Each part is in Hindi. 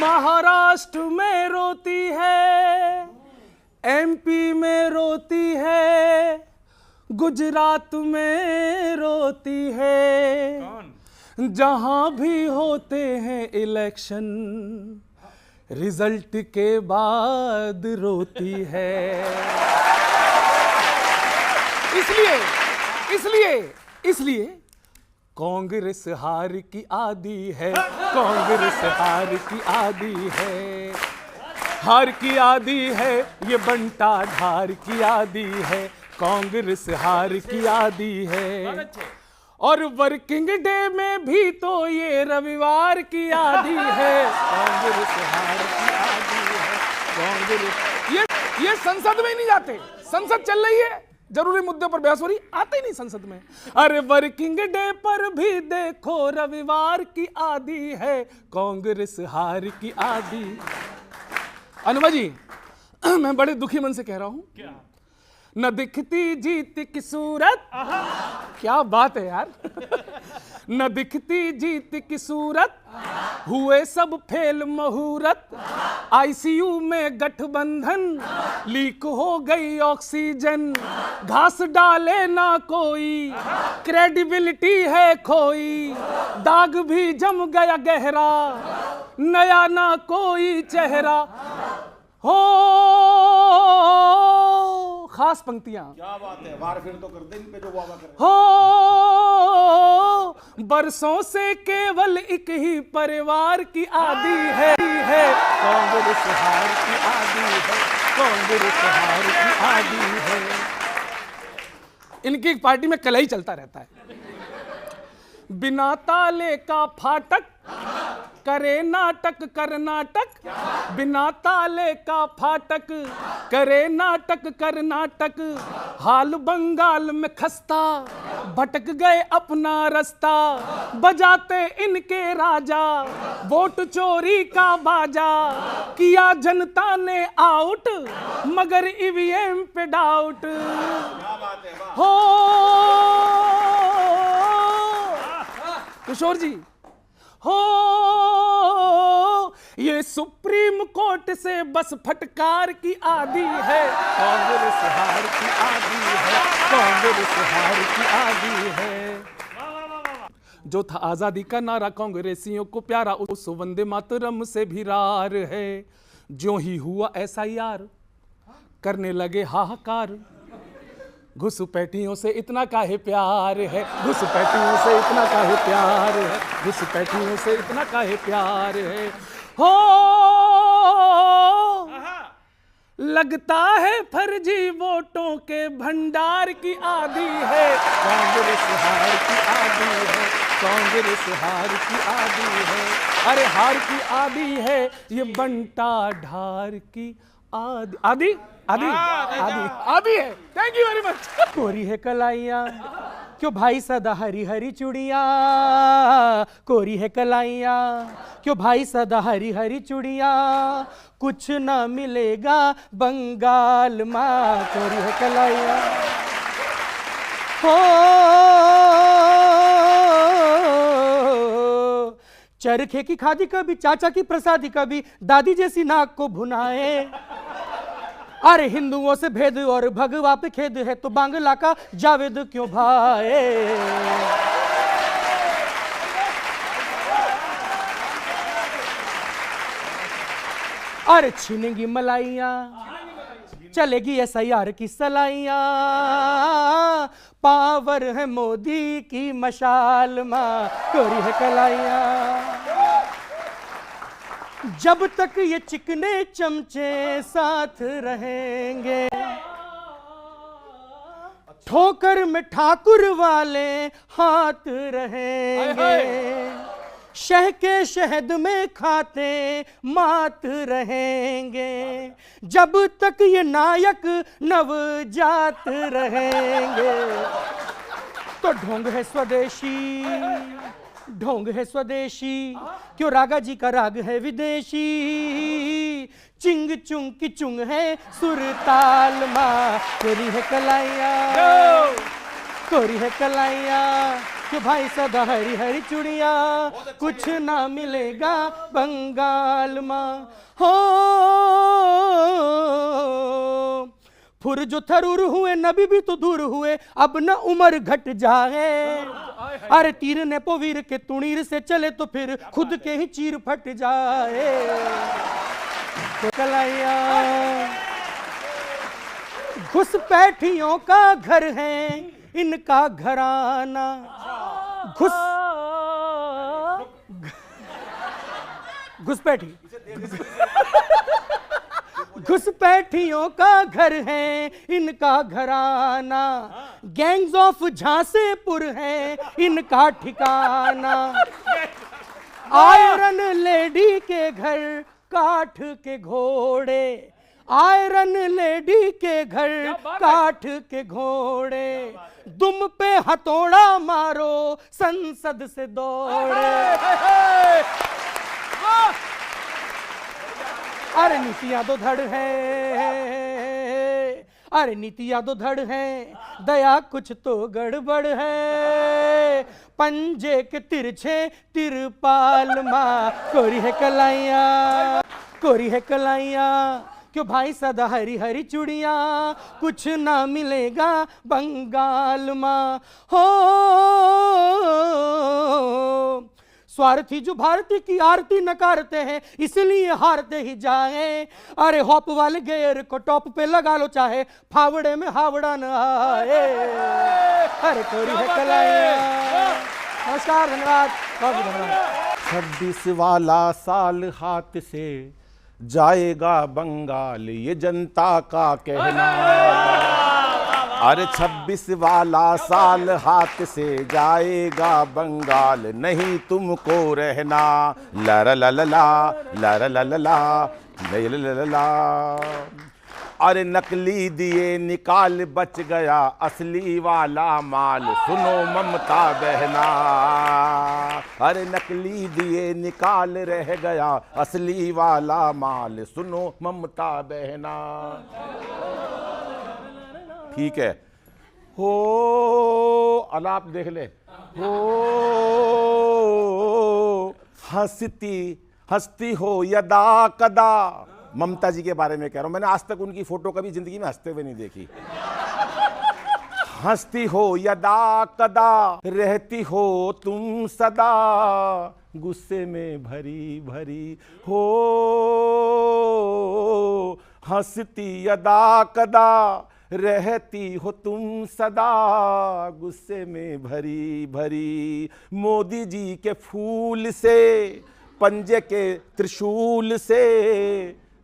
महाराष्ट्र में रोती है, एमपी में रोती है, गुजरात में रोती है। जहां भी होते हैं इलेक्शन, रिजल्ट के बाद रोती है। इसलिए कांग्रेस हार की आदी है, कांग्रेस हार की आदी है, हार की आदी है, ये बंटा ढार की आदी है, कांग्रेस हार की आदी है। और वर्किंग डे में भी तो ये रविवार की आदी है, कांग्रेस हार की आदी है, कांग्रेस। ये संसद में नहीं जाते, संसद चल रही है, जरूरी मुद्दे पर बहस हो रही, आते ही नहीं संसद में। अरे वर्किंग डे पर भी देखो रविवार की आदी है, कांग्रेस हार की आदी। अनुमा जी, मैं बड़े दुखी मन से कह रहा हूं, क्या? न दिखती जीत की सूरत, क्या बात है यार। न दिखती जीत की सूरत, हुए सब फेल मुहूर्त, आईसीयू में गठबंधन, लीक हो गई ऑक्सीजन, घास डाले ना कोई, क्रेडिबिलिटी है खोई, दाग भी जम गया गहरा, नया ना कोई चेहरा। हो खास पंक्तियां, क्या बात है, वार फिर तो कर दे इन पे जो वादा कर रहे हैं। हो बरसों से केवल एक ही परिवार की आदी है, कांग्रेस हार की आदी है, कांग्रेस हार की आदी है। इनकी पार्टी में कलही चलता रहता है। बिना ताले का फाटक करे नाटक कर्नाटक, बिना ताले का फाटक करे नाटक कर्नाटक, हाल बंगाल में खस्ता, भटक गए अपना रास्ता, बजाते इनके राजा, वोट चोरी का बाजा, किया जनता ने आउट, मगर ईवीएम पे डाउट। हो किशोर जी, हो ये सुप्रीम कोर्ट से बस फटकार की आदी है, कांग्रेस हार की आदी है, कांग्रेस हार की आदी है। जो था आजादी का नारा कांग्रेसियों को प्यारा, उस वंदे मातरम से भी रार है। ज्यों ही हुआ ऐसा यार, करने लगे हाहाकार, घुसपैठियों से इतना काहे प्यार है, घुसपैठियों से इतना काहे प्यार है, घुसपैठियों से इतना काहे प्यार है। हो लगता है फर्जी वोटों के भंडार की आदी है, कांग्रेस हार की आदी है, कांग्रेस हार की आदी है। अरे हार की आदी है, ये बंटा ढार की आदि आदि आदि आदि आदि है। Thank you very much. कोरी है कलाइयाँ क्यों भाई सदा हरी हरी चूड़ियाँ, कोरी है कलाइयाँ क्यों भाई सदा हरी हरी चूड़ियाँ, कुछ ना मिलेगा बंगाल माँ, कोरी है कलाइयाँ। हो चरखे की खादी कभी चाचा की प्रसादी, कभी दादी जैसी नाक को भुनाए। अरे हिंदुओं से भेद और भगवा पे खेद है, तो बांग्ला का जावेद क्यों भाए। अरे छीनेंगी मलाइयाँ, चलेगी एसआईआर की सलाइयाँ, पावर है मोदी की मशाल माँ, कोरी है कलाइयाँ। जब तक ये चिकने चमचे साथ रहेंगे, ठोकर में ठाकुर वाले हाथ रहेंगे, शह के शहद में खाते मात रहेंगे, जब तक ये नायक नवजात रहेंगे। तो ढोंग है स्वदेशी, ढोंग है स्वदेशी, क्यों रागा जी का राग है विदेशी, चिंग चुंग की चुंग है सुरताल माँ, कोरी है कलाइयाँ। कोरी है कलाइया, क्यों भाई सदा हरी हरी चूड़िया, कुछ ना मिलेगा बंगाल माँ। हो फुर जो थरूर हुए नबी भी तो दूर हुए, अब न उम्र घट जाए। अरे तीर ने पोवीर के तुणीर से चले तो फिर खुद के ही चीर फट जाए। तो कलाइया घुसपैठियों का घर है इनका घराना, घुसपैठी घुसपैठियों का घर है इनका घराना, गैंग्स ऑफ झांसेपुर है इनका ठिकाना। आयरन लेडी के घर काठ के घोड़े, आयरन लेडी के घर काठ के घोड़े, दुम पे हथौड़ा मारो संसद से दौड़े। अरे नीतियां तो धड़ है, अरे नीतियां तो धड़ है, दया कुछ तो गड़बड़ है। पंजे के तिरछे तिरपाल माँ, कोरी है कलाइया, कोरी है कलाइया, क्यों भाई सदा हरी हरी चूड़िया, कुछ ना मिलेगा बंगाल माँ। हो स्वार्थी जो भारती की आरती नकारते हैं, इसलिए हारते ही जाए। अरे हॉप वाले गेयर को टॉप पे लगा लो, चाहे फावड़े में हावड़ा न आए। अरे कोरी है कलाइया। नमस्कार, धन्यवाद, बहुत धन्यवाद। 26 वाला साल हाथ से जाएगा बंगाल, ये जनता का कहना। अरे 26 वाला साल हाथ से जाएगा बंगाल, नहीं तुमको रहना। ला ला ला ला ला ला ला ला। अरे नकली दिए निकाल बच गया असली वाला माल, सुनो ममता बहना। अरे नकली दिए निकाल रह गया असली वाला माल, सुनो ममता बहना। ठीक है, हो अलाप देख ले। हो हंसती हो यदा कदा, ममता जी के बारे में कह रहा हूं। मैंने आज तक उनकी फोटो कभी जिंदगी में हंसते हुए नहीं देखी। हंसती हो यदा कदा, रहती हो तुम सदा गुस्से में भरी भरी। हो हंसती यदा कदा, रहती हो तुम सदा गुस्से में भरी भरी। मोदी जी के फूल से, पंजे के त्रिशूल से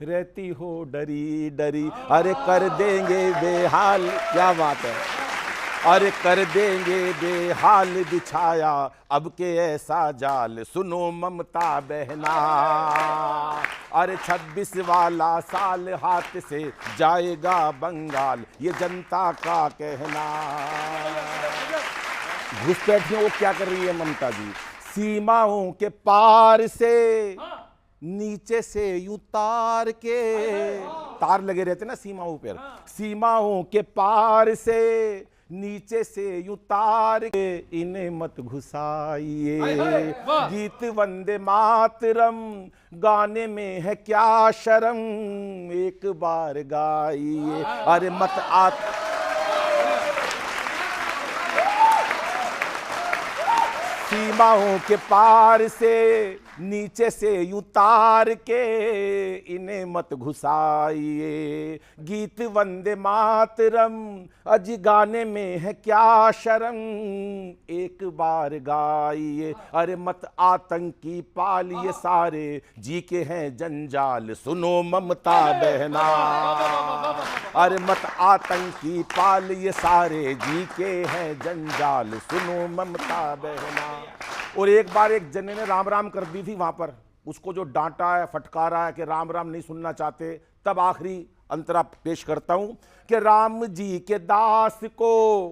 रहती हो डरी डरी। अरे कर देंगे बेहाल, क्या बात है। अरे कर देंगे बेहाल बिछाया अब के ऐसा जाल, सुनो ममता बहना। अरे 26 वाला साल हाथ से जाएगा बंगाल, ये जनता का कहना। घुसपैठियों को क्या कर रही है ममता जी? सीमाओं के पार से नीचे से यूं तार के, तार लगे रहते ना सीमाओं पर, सीमाओं के पार से नीचे से यूं तार के इन्हें मत घुसाइए। गीत वंदे मातरम गाने में है क्या शर्म, एक बार गाइए। अरे मत सीमाओं के पार से नीचे से यूं तार के इन्हें मत घुसाइए। गीत वंदे मातरम अज गाने में है क्या शर्म, एक बार गाइए। अरे मत आतंकी पालिए सारे जी के हैं जंजाल, सुनो ममता बहना। अरे मत आतंकी पालिए सारे जी के हैं जंजाल, सुनो ममता बहना। और एक बार एक जने ने राम राम कर दी थी वहां पर, उसको जो डांटा है फटकारा है कि राम राम नहीं सुनना चाहते, तब आखिरी अंतरा पेश करता हूं कि राम जी के दास को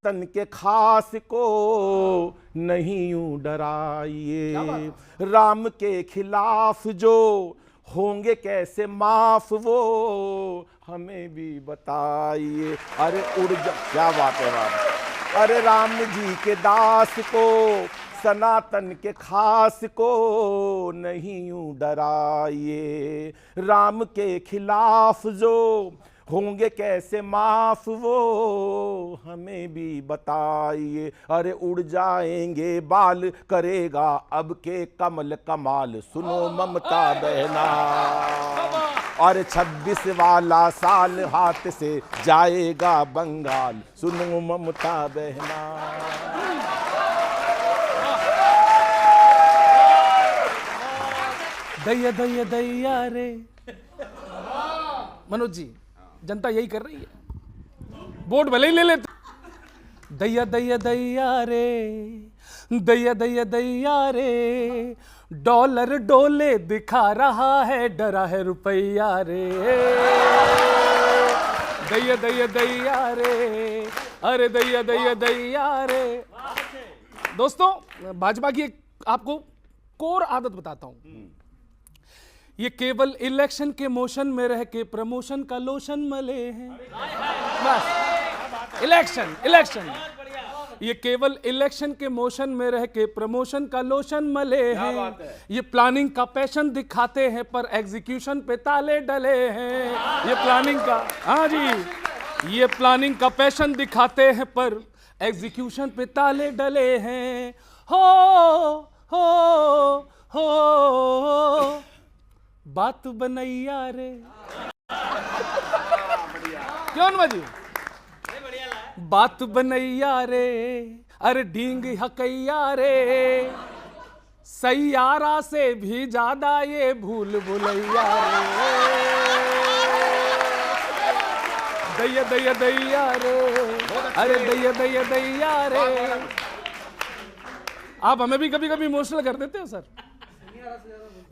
तन के खास को नहीं यूं डराइए। राम के खिलाफ जो होंगे कैसे माफ वो हमें भी बताइए। अरे उड़ जा, क्या बात है राम। अरे राम जी के दास को, सनातन के खास को नहीं यूं डराइए। राम के खिलाफ जो होंगे कैसे माफ वो हमें भी बताइए। अरे उड़ जाएंगे बाल, करेगा अब के कमल कमाल, सुनो ममता बहना। और 26 वाला साल हाथ से जाएगा बंगाल, सुनो ममता बहना। दैया दैया दैया रे। मनोज जी, जनता यही कर रही है, वोट भले ही ले लेते। दैया दैया दैया रे, दैया दैया दैया रे, डॉलर डोले दिखा रहा है, डरा है रुपया रे। दैया दैया दैया रे, अरे दैया दैया दैया रे। दोस्तों, भाजपा की एक आपको कोर आदत बताता हूं। ये केवल इलेक्शन के मोशन में रह के प्रमोशन का लोशन मले हैं। बस इलेक्शन इलेक्शन, ये केवल इलेक्शन के मोशन में रह के प्रमोशन का लोशन मले हैं। ये प्लानिंग का पैशन दिखाते हैं पर एग्जीक्यूशन पे ताले डले हैं। ये प्लानिंग का, हाँ जी, ये प्लानिंग का पैशन दिखाते हैं पर एग्जीक्यूशन पे ताले डले हैं। हो बात बनैया रे। क्यों जी, बात बनैया रे, अरे ढींग हकैया रे, सैयारा से भी ज्यादा ये भूल भुलैया रे। दैया दैया दैया रे, अरे दैया दैया दैया रे। आप हमें भी कभी कभी इमोशनल कर देते हो सर।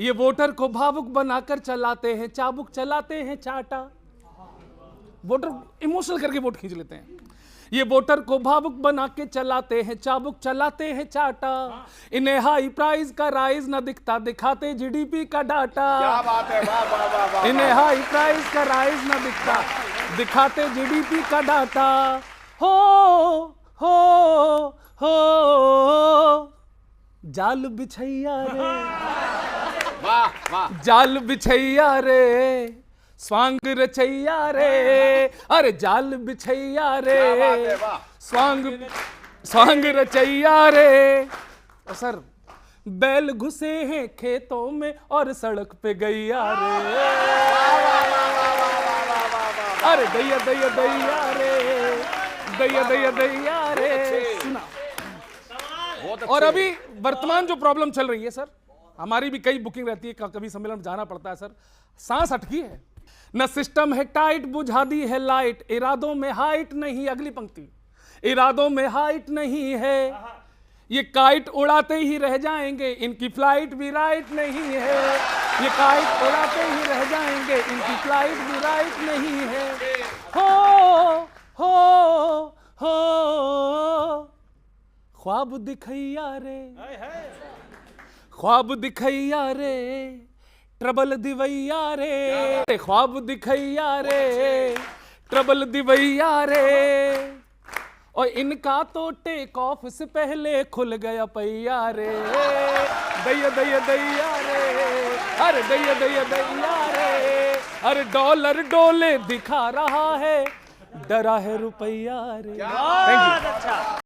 ये वोटर को भावुक बनाकर चलाते हैं चाबुक, चलाते हैं चाटा। वोटर इमोशनल करके वोट खींच लेते हैं। ये वोटर को भावुक बना के चलाते हैं चाबुक, चलाते हैं चाटा। इन्हें हाई प्राइस का राइज ना दिखता, दिखाते जीडीपी का डाटा। क्या बात है, वाह वाह वाह वाह। इन्हें हाई प्राइस का राइज ना दिखता, दिखाते जीडीपी का डाटा। हो जाल बिछैया रे, वाह वाह। जाल बिछैया रे, स्वांग रचैया रे, अरे जाल बिछैया रे, स्वांग रचैया रे। और सर, बैल घुसे हैं खेतों में और सड़क पे गैया रे। अरे दैया दैया दैया रे, दैया दैया दैया रे। सुना। और अभी वर्तमान जो प्रॉब्लम चल रही है सर, हमारी भी कई बुकिंग रहती है, कभी सम्मेलन में जाना पड़ता है सर, सांस अटकी है। न सिस्टम है टाइट, बुझा दी है लाइट, इरादों में हाइट नहीं, अगली पंक्ति, इरादों में हाइट नहीं है। ये काइट उड़ाते ही रह जाएंगे, इनकी फ्लाइट भी राइट नहीं है। ये काइट उड़ाते ही रह जाएंगे, इनकी फ्लाइट भी राइट नहीं है। हो ख्वाब दिखैया रे, ख्वाब दिखैया रे, ट्रबल दिवैया रे, ख्वाब दिखैया रे, ट्रबल दिवैया रे। और इनका तो टेक ऑफ से पहले खुल गया पैया रे। दैया दैया दैया रे, अरे दैया दैया दैया रे, अरे डॉलर डोले दिखा रहा है, डरा है रुपया रे। Thank you.